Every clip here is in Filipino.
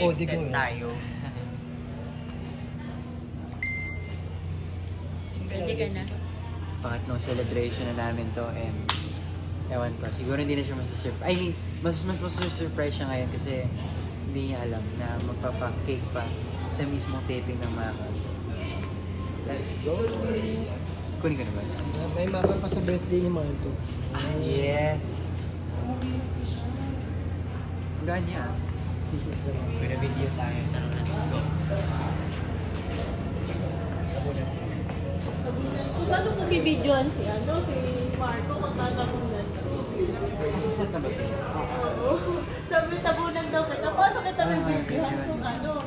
extend tayo. Ready ka na? Pangatlong celebration na namin to and ewan ko, siguro hindi na siya masusurprise. I mean, mas masusurprise siya ngayon kasi hindi niya alam na magpapa-cake pa sa mismong taping ng Maka. So, let's go! Kunin ka na ba? May mama pa sa birthday ni Marto. Yes! Gaan niya. This is the one. Pina-video tayo sa go. Paano kung bibidyoan si Marco magtatabunan? Masisat na ba siya? Oo. Sabi tabunan daw kita. Paano kita bibidyoan kung ano?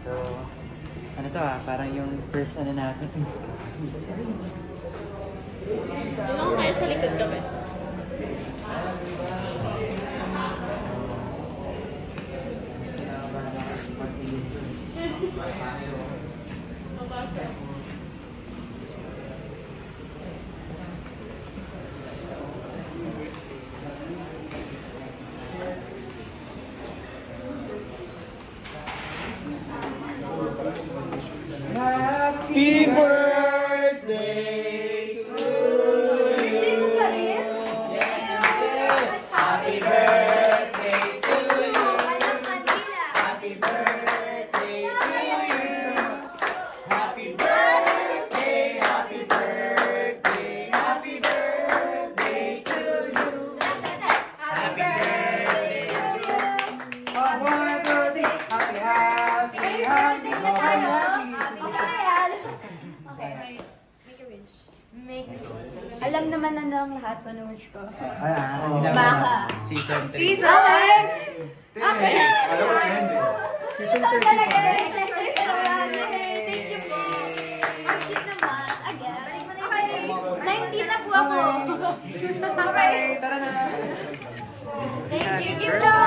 So, ano to parang yung first ano natin. Ano ko kaya sa likod ka, Bes? Mabasa. Happy birthday to you! Happy birthday to you! Happy birthday to you! Happy birthday, happy birthday, happy birthday to you! Happy birthday to you! One, two, three! Happy, happy, happy, happy! Okay, make a wish. Alam naman na ng lahat ko ng wish ko. Maka. Season 3. Season 3! Okay! Season 35. Thank you po. Ang cute naman. Again. Okay. 19 na po ako. Okay. Tara na! Thank you. Give love!